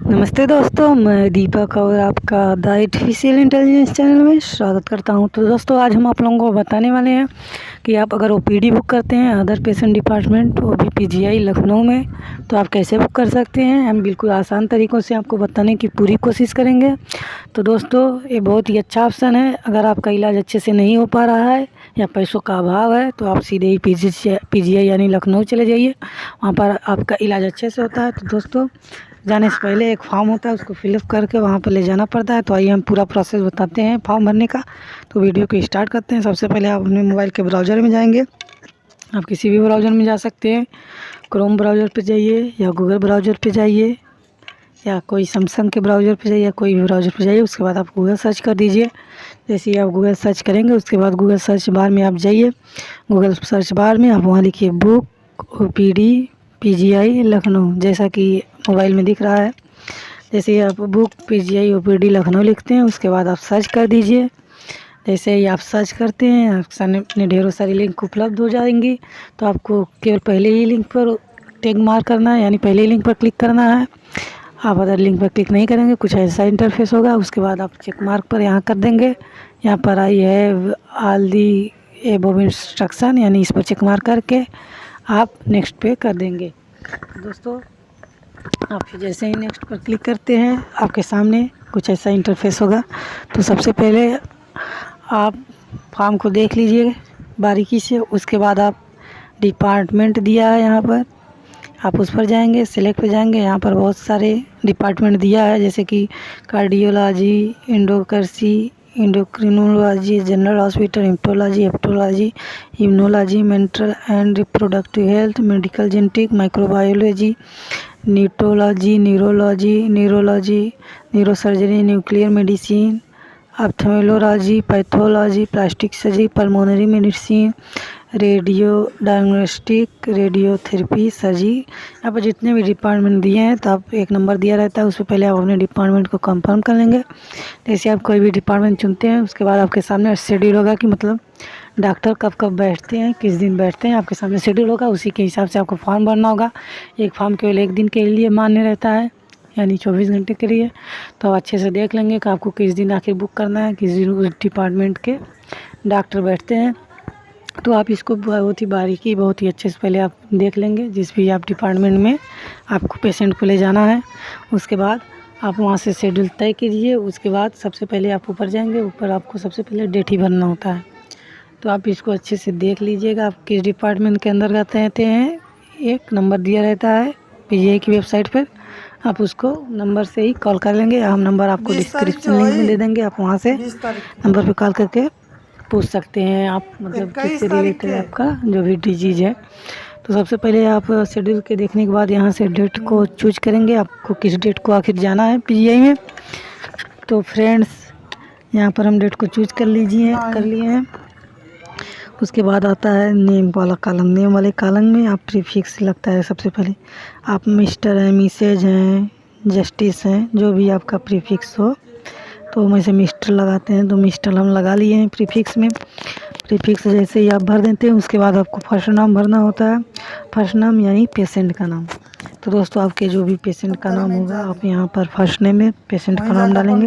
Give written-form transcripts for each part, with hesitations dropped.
नमस्ते दोस्तों, मैं दीपक और आपका द आर्टिफिशियल इंटेलिजेंस चैनल में स्वागत करता हूं। तो दोस्तों, आज हम आप लोगों को बताने वाले हैं कि आप अगर ओपीडी बुक करते हैं अदर पेशेंट डिपार्टमेंट, वो भी पीजीआई लखनऊ में, तो आप कैसे बुक कर सकते हैं। हम बिल्कुल आसान तरीक़ों से आपको बताने की पूरी कोशिश करेंगे। तो दोस्तों, ये बहुत ही अच्छा ऑप्शन है। अगर आपका इलाज अच्छे से नहीं हो पा रहा है या पैसों का अभाव है तो आप सीधे ही पीजीआई यानी लखनऊ चले जाइए, वहाँ पर आपका इलाज अच्छे से होता है। तो दोस्तों, जाने से पहले एक फॉर्म होता है, उसको फिलअप करके वहाँ पर ले जाना पड़ता है। तो आइए हम पूरा प्रोसेस बताते हैं फॉर्म भरने का। तो वीडियो को स्टार्ट करते हैं। सबसे पहले आप अपने मोबाइल के ब्राउज़र में जाएंगे। आप किसी भी ब्राउज़र में जा सकते हैं, क्रोम ब्राउज़र पे जाइए या गूगल ब्राउज़र पे जाइए या कोई सैमसंग के ब्राउज़र पे जाइए या कोई भी ब्राउज़र पे जाइए। उसके बाद आप गूगल सर्च कर दीजिए। जैसे ही आप गूगल सर्च करेंगे उसके बाद गूगल सर्च बार में आप जाइए। गूगल सर्च बार में आप वहाँ लिखिए बुक ओपीडी पीजीआई लखनऊ, जैसा कि मोबाइल में दिख रहा है। जैसे ही आप बुक पीजीआई ओपीडी लखनऊ लिखते हैं उसके बाद आप सर्च कर दीजिए। जैसे ही आप सर्च करते हैं आपके सामने अपने ढेरों सारी लिंक उपलब्ध हो जाएंगी। तो आपको केवल पहले ही लिंक पर टिक मार्क करना है, यानी पहले ही लिंक पर क्लिक करना है। आप अदर लिंक पर क्लिक नहीं करेंगे, कुछ ऐसा इंटरफेस होगा। उसके बाद आप चेक मार्क पर यहाँ कर देंगे। यहाँ पर आई है ऑल दी एबव इंस्ट्रक्शन, यानी इस पर चेक मार्क करके आप नेक्स्ट पे कर देंगे। दोस्तों, आप जैसे ही नेक्स्ट पर क्लिक करते हैं आपके सामने कुछ ऐसा इंटरफेस होगा। तो सबसे पहले आप फॉर्म को देख लीजिए बारीकी से। उसके बाद आप डिपार्टमेंट दिया है, यहाँ पर आप उस पर जाएंगे, सिलेक्ट पे जाएंगे। यहाँ पर बहुत सारे डिपार्टमेंट दिया है, जैसे कि cardiology, endocrinology, general hospital, hepatology, hepatology, immunology, mental and reproductive health, medical genetic, microbiology, neurology, neurology, neurosurgery, nuclear medicine, ophthalmology, pathology, plastic surgery, pulmonary medicine, radio diagnostic, radiotherapy surgery. यहाँ पर जितने भी डिपार्टमेंट दिए हैं तो आप एक नंबर दिया रहता है, उससे पहले आप अपने डिपार्टमेंट को कंफर्म कर लेंगे। जैसे आप कोई भी डिपार्टमेंट चुनते हैं उसके बाद आपके सामने शेड्यूल होगा कि मतलब डॉक्टर कब कब बैठते हैं, किस दिन बैठते हैं। आपके सामने शेड्यूल होगा, उसी के हिसाब से आपको फॉर्म भरना होगा। एक फॉर्म केवल एक दिन के लिए मान्य रहता है, यानी 24 घंटे के लिए। तो अच्छे से देख लेंगे कि आपको किस दिन आखिर बुक करना है, किस दिन उस डिपार्टमेंट के डॉक्टर बैठते हैं। तो आप इसको बहुत ही बारीकी, बहुत ही अच्छे से पहले आप देख लेंगे जिस भी आप डिपार्टमेंट में आपको पेशेंट को ले जाना है। उसके बाद आप वहाँ से शेड्यूल तय कीजिए। उसके बाद सबसे पहले आप ऊपर जाएंगे, ऊपर आपको सबसे पहले डेट ही भरना होता है। तो आप इसको अच्छे से देख लीजिएगा आप किस डिपार्टमेंट के अंदर रहते हैं। एक नंबर दिया रहता है पीजीआई की वेबसाइट पर, आप उसको नंबर से ही कॉल कर लेंगे। हम नंबर आपको डिस्क्रिप्शन लिंक में दे देंगे, आप वहाँ से नंबर पे कॉल करके पूछ सकते हैं आप मतलब किससे रिलेटेड है आपका जो भी डिजीज़ है। तो सबसे पहले आप शेड्यूल के देखने के बाद यहाँ से डेट को चूज करेंगे, आपको किस डेट को आखिर जाना है पीजीआई में। तो फ्रेंड्स, यहाँ पर हम डेट को चूज कर लिए हैं। उसके बाद आता है नेम वाला कॉलम। नेम वाले कॉलम में आप प्रीफिक्स लगता है। सबसे पहले आप मिस्टर हैं, मिसेज हैं, जस्टिस हैं, जो भी आपका प्रीफिक्स हो। तो हम ऐसे मिस्टर लगाते हैं, तो मिस्टर हम लगा लिए हैं प्रीफिक्स में। प्रीफिक्स जैसे ही आप भर देते हैं उसके बाद आपको फर्स्ट नाम भरना होता है। फर्स्ट नाम यानी पेशेंट का नाम। तो दोस्तों, आपके जो भी पेशेंट का नाम होगा आप यहाँ पर फर्स्ट नेम में पेशेंट का नाम डालेंगे।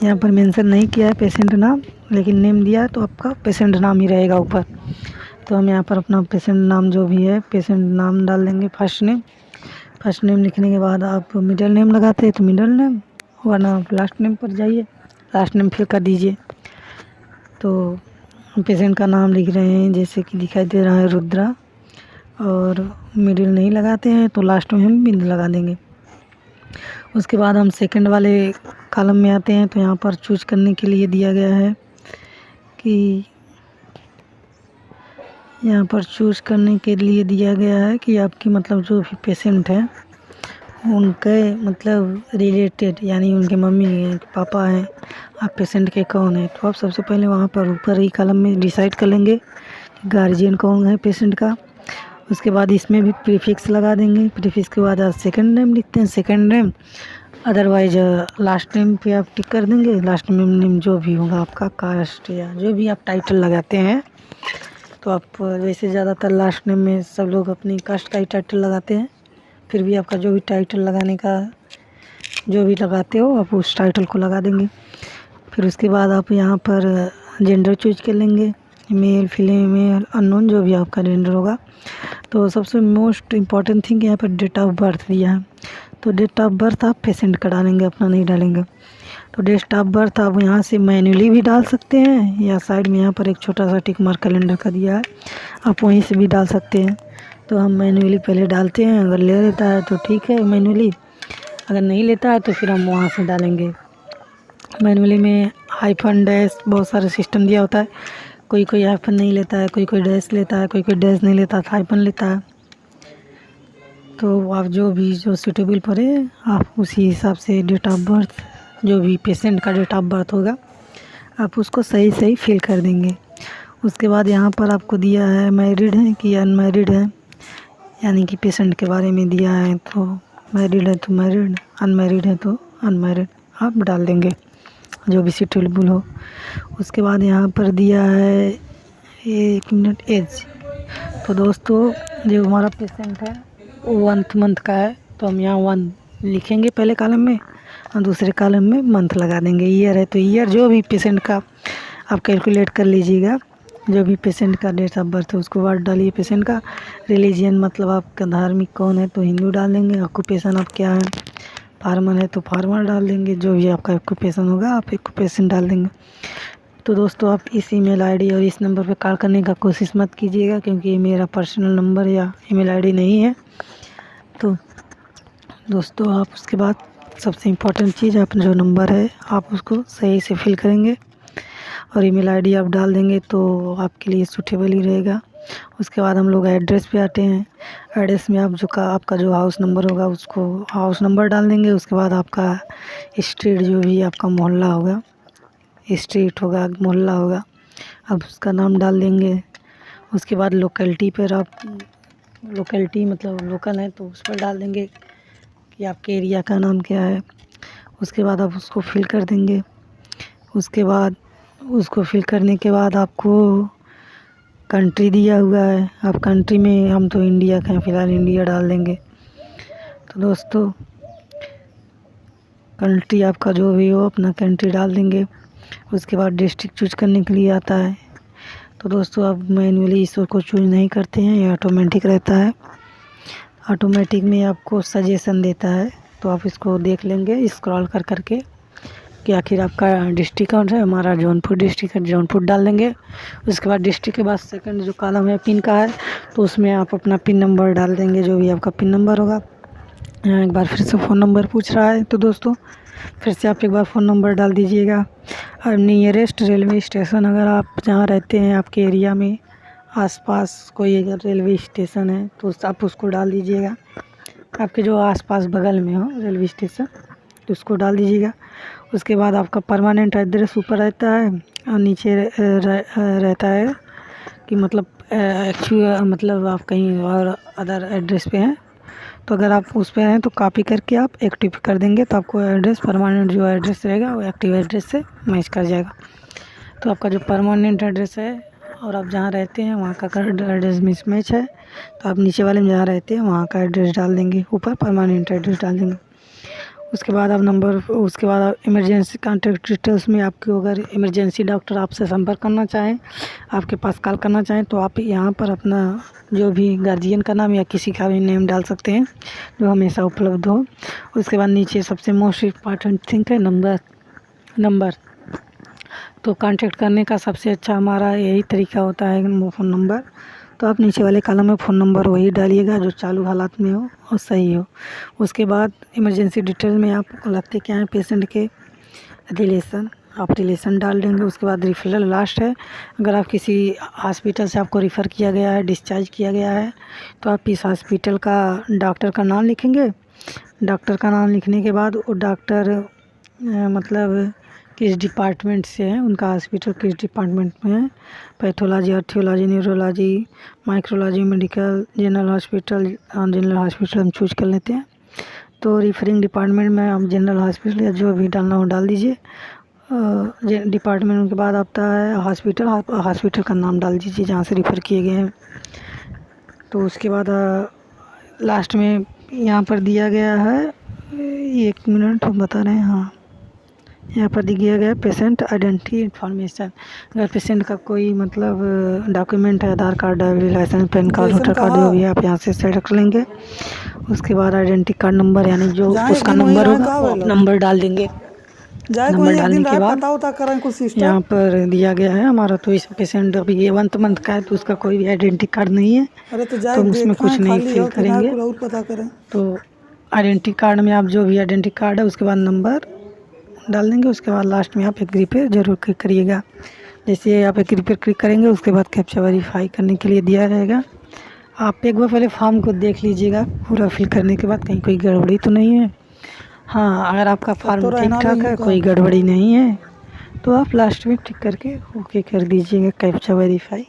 यहाँ पर मेंशन नहीं किया है पेशेंट नाम, लेकिन नेम दिया है तो आपका पेशेंट नाम ही रहेगा ऊपर। तो हम यहाँ पर अपना पेशेंट नाम जो भी है पेशेंट नाम डाल देंगे, फर्स्ट नेम लिखने के बाद आप मिडिल नेम लगाते हैं तो मिडिल नेम, वरना आप लास्ट नेम पर जाइए, लास्ट नेम फिल कर दीजिए। तो पेशेंट का नाम लिख रहे हैं, जैसे कि दिखाई दे रहा है रुद्रा, और मिडिल नहीं लगाते हैं तो लास्ट में हम बिंदु लगा देंगे। उसके बाद हम सेकंड वाले कॉलम में आते हैं। तो यहाँ पर चूज करने के लिए दिया गया है कि कि आपकी मतलब जो भी पेशेंट है उनके मतलब रिलेटेड, यानी उनके मम्मी हैं, पापा हैं, आप पेशेंट के कौन है। तो आप सबसे पहले वहाँ पर ऊपर ही कॉलम में डिसाइड कर लेंगे कि गार्जियन कौन है पेशेंट का। उसके बाद इसमें भी प्रीफिक्स लगा देंगे। प्रीफिक्स के बाद आप सेकंड नेम लिखते हैं, second name, otherwise last name पे आप टिक कर देंगे। लास्ट नेम जो भी होगा आपका, कास्ट या जो भी आप टाइटल लगाते हैं। तो आप वैसे ज़्यादातर लास्ट नेम में सब लोग अपनी कास्ट का ही टाइटल लगाते हैं, फिर भी आपका जो भी टाइटल लगाने का जो भी लगाते हो आप उस टाइटल को लगा देंगे। फिर उसके बाद आप यहाँ पर जेंडर चूज कर लेंगे, मेल फीमेल अननोन जो भी आपका जेंडर होगा। तो सबसे मोस्ट इम्पॉर्टेंट थिंग यहाँ पर डेट ऑफ बर्थ दिया है, तो डेट ऑफ बर्थ आप पेशेंट का डालेंगे, अपना नहीं डालेंगे। तो डेट ऑफ बर्थ आप यहाँ से मैन्युअली भी डाल सकते हैं, या साइड में यहाँ पर एक छोटा सा टिक मार्क कैलेंडर का दिया है, आप वहीं से भी डाल सकते हैं। तो हम मैन्युअली पहले डालते हैं, अगर ले लेता है तो ठीक है मैन्युअली, अगर नहीं लेता है तो फिर हम वहाँ से डालेंगे। मैनुअली में हाइफन डैश बहुत सारे सिस्टम दिया होता है, कोई कोई हाइफन नहीं लेता है, कोई कोई डैश लेता है, कोई कोई डैश नहीं लेता, हाइफन लेता है। तो आप जो सूटेबल पड़े आप उसी हिसाब से डेट ऑफ बर्थ, जो भी पेशेंट का डेट ऑफ बर्थ होगा आप उसको सही सही फिल कर देंगे। उसके बाद यहाँ पर आपको दिया है मैरिड है कि अनमैरिड है, यानी कि पेशेंट के बारे में दिया है, तो मैरिड है तो मैरिड, अनमैरिड है तो अनमैरिड आप डाल देंगे जो भी सूटेबल हो। उसके बाद यहाँ पर दिया है 1 मिनट एज। तो दोस्तों जो हमारा पेशेंट है वो 1 मंथ का है, तो हम यहाँ 1 लिखेंगे पहले कॉलम में और दूसरे कॉलम में मंथ लगा देंगे। ईयर है तो ईयर, जो भी पेशेंट का आप कैलकुलेट कर लीजिएगा, जो भी पेशेंट का डेट ऑफ बर्थ है उसको वर्ड डालिए पेशेंट का। रिलीजियन मतलब आपका धार्मिक कौन है तो हिंदू डाल देंगे। ऑक्यूपेशन आप क्या है, फार्मर है तो फार्मर डाल देंगे, जो भी आपका ऑक्यूपेशन होगा आप ऑक्यूपेशन डाल देंगे। तो दोस्तों आप इस ईमेल आईडी और इस नंबर पे कॉल करने का कोशिश मत कीजिएगा, क्योंकि ये मेरा पर्सनल नंबर या ईमेल आईडी नहीं है। तो दोस्तों आप उसके बाद सबसे इम्पोर्टेंट चीज़, आप जो नंबर है आप उसको सही से फिल करेंगे और ईमेल आईडी आप डाल देंगे तो आपके लिए सूटेबल ही रहेगा। उसके बाद हम लोग एड्रेस पे आते हैं। एड्रेस में आप आपका जो हाउस नंबर होगा उसको हाउस नंबर डाल देंगे। उसके बाद आपका स्ट्रीट, जो भी आपका मोहल्ला होगा, स्ट्रीट होगा मोहल्ला होगा, आप उसका नाम डाल देंगे। उसके बाद लोकेलिटी पर आप, लोकेलिटी मतलब लोकल है तो उस पर डाल देंगे कि आपके एरिया का नाम क्या है। उसके बाद आप उसको फिल कर देंगे। उसके बाद उसको फिल करने के बाद आपको कंट्री दिया हुआ है, आप कंट्री में, हम तो इंडिया का हैं फ़िलहाल, इंडिया डाल देंगे। तो दोस्तों कंट्री आपका जो भी हो अपना कंट्री डाल देंगे। उसके बाद डिस्ट्रिक्ट चूज करने के लिए आता है। तो दोस्तों आप मैन्युअली इसको चूज नहीं करते हैं, ये ऑटोमेटिक रहता है। ऑटोमेटिक में आपको सजेशन देता है, तो आप इसको देख लेंगे स्क्रॉल कर करके कि आखिर आपका डिस्ट्रिक्ट कौन है। हमारा जौनपुर डिस्ट्रिक्ट है, जौनपुर डाल देंगे। उसके बाद डिस्ट्रिक्ट के बाद सेकंड जो कॉलम है पिन का है, तो उसमें आप अपना पिन नंबर डाल देंगे, जो भी आपका पिन नंबर होगा। यहाँ एक बार फिर से फ़ोन नंबर पूछ रहा है, तो दोस्तों फिर से आप एक बार फ़ोन नंबर डाल दीजिएगा। और नियरेस्ट रेलवे स्टेशन, अगर आप जहाँ रहते हैं आपके एरिया में आसपास कोई अगर रेलवे स्टेशन है तो आप उसको डाल दीजिएगा। आपके जो आसपास बगल में हो रेलवे स्टेशन तो उसको डाल दीजिएगा। उसके बाद आपका परमानेंट एड्रेस ऊपर रहता है और नीचे रहता है कि मतलब एक्चुअल मतलब आप कहीं और अदर एड्रेस पे हैं, तो अगर आप उस पे हैं तो कॉपी करके आप एक्टिव कर देंगे, तो आपको एड्रेस परमानेंट जो एड्रेस रहेगा वो एक्टिव एड्रेस से मैच कर जाएगा। तो आपका जो परमानेंट एड्रेस है और आप जहाँ रहते हैं वहाँ का एड्रेस मिसमैच है, तो आप नीचे वाले में जहाँ रहते हैं वहाँ का एड्रेस डाल देंगे, ऊपर परमानेंट एड्रेस डाल देंगे। उसके बाद आप उसके बाद आप इमरजेंसी कॉन्टैक्ट डिटेल्स में आपको अगर इमरजेंसी डॉक्टर आपसे संपर्क करना चाहें, आपके पास कॉल करना चाहें, तो आप यहाँ पर अपना जो भी गार्जियन का नाम या किसी का भी नेम डाल सकते हैं जो हमेशा उपलब्ध हो। उसके बाद नीचे सबसे मोस्ट इम्पॉर्टेंट थिंग है नंबर। तो कांटेक्ट करने का सबसे अच्छा हमारा यही तरीका होता है फ़ोन नंबर। तो आप नीचे वाले कॉलम में फ़ोन नंबर वही डालिएगा जो चालू हालात में हो और सही हो। उसके बाद इमरजेंसी डिटेल में आपको लगते क्या है पेशेंट के रिलेशन, आप रिलेशन डाल देंगे। उसके बाद रेफरल लास्ट है, अगर आप किसी हॉस्पिटल से आपको रेफ़र किया गया है, डिस्चार्ज किया गया है, तो आप इस हॉस्पिटल का डॉक्टर का नाम लिखेंगे। डॉक्टर का नाम लिखने के बाद वो डॉक्टर मतलब किस डिपार्टमेंट से है, उनका हॉस्पिटल किस डिपार्टमेंट में है, pathology, arthrology, neurology, micrology, medical, general hospital हम चूज कर लेते हैं। तो रिफरिंग डिपार्टमेंट में आप जनरल हॉस्पिटल या जो भी डालना हो डाल दीजिए। डिपार्टमेंट के बाद आता है हॉस्पिटल का नाम डाल दीजिए जहाँ से रिफ़र किए गए हैं। तो उसके बाद लास्ट में यहाँ पर दिया गया है एक मिनट हम बता रहे हैं। हाँ, यहाँ पर दिया गया पेशेंट आइडेंटिटी इन्फॉर्मेशन। अगर पेशेंट का कोई मतलब डॉक्यूमेंट है, Aadhaar card, driving licence, PAN card, voter card जो भी है, आप यहाँ से सेलेक्ट कर लेंगे। उसके बाद आइडेंटिटी कार्ड नंबर यानी जो उसका नंबर होगा वो नंबर डाल देंगे। नंबर डालने के बाद यहाँ पर दिया गया है हमारा, तो इस पेशेंट अभी ये 1 मंथ का है तो उसका कोई भी आइडेंटिटी कार्ड नहीं है, तो हम उसमें कुछ नहीं फिल करेंगे। तो आइडेंटिटी कार्ड में आप जो भी आइडेंटिटी कार्ड है उसके बाद नंबर डाल देंगे। उसके बाद लास्ट में आप एग्री पे जरूर क्लिक करिएगा। जैसे आप एग्री पे क्लिक करेंगे उसके बाद कैप्चा वेरीफाई करने के लिए दिया रहेगा। आप एक बार पहले फॉर्म को देख लीजिएगा पूरा फिल करने के बाद, कहीं कोई गड़बड़ी तो नहीं है। हाँ, अगर आपका फॉर्म ठीक ठाक है, कोई गड़बड़ी नहीं है, तो आप लास्ट में टिक करके ओके कर दीजिएगा कैप्चा वेरीफाई।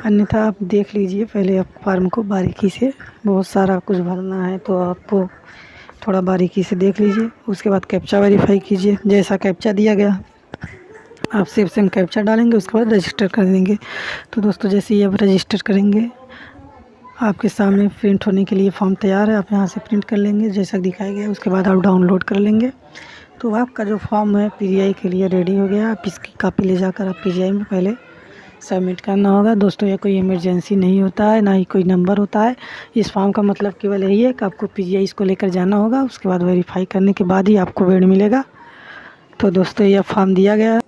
अन्यथा आप देख लीजिए पहले आप फॉर्म को बारीकी से, बहुत सारा कुछ भरना है तो आपको थोड़ा बारीकी से देख लीजिए। उसके बाद कैप्चा वेरीफाई कीजिए। जैसा कैप्चा दिया गया आप सेम सेम कैप्चा डालेंगे, उसके बाद रजिस्टर कर देंगे। तो दोस्तों जैसे ही आप रजिस्टर करेंगे आपके सामने प्रिंट होने के लिए फॉर्म तैयार है, आप यहाँ से प्रिंट कर लेंगे जैसा दिखाया गया। उसके बाद आप डाउनलोड कर लेंगे तो आपका जो फॉर्म है पीजीआई के लिए रेडी हो गया। आप इसकी कॉपी ले जाकर आप पीजीआई में पहले सबमिट करना होगा। दोस्तों ये कोई इमरजेंसी नहीं होता है, ना ही कोई नंबर होता है। इस फॉर्म का मतलब केवल यही है कि आपको पीजीआई इसको लेकर जाना होगा, उसके बाद वेरीफाई करने के बाद ही आपको बेड मिलेगा। तो दोस्तों यह फॉर्म दिया गया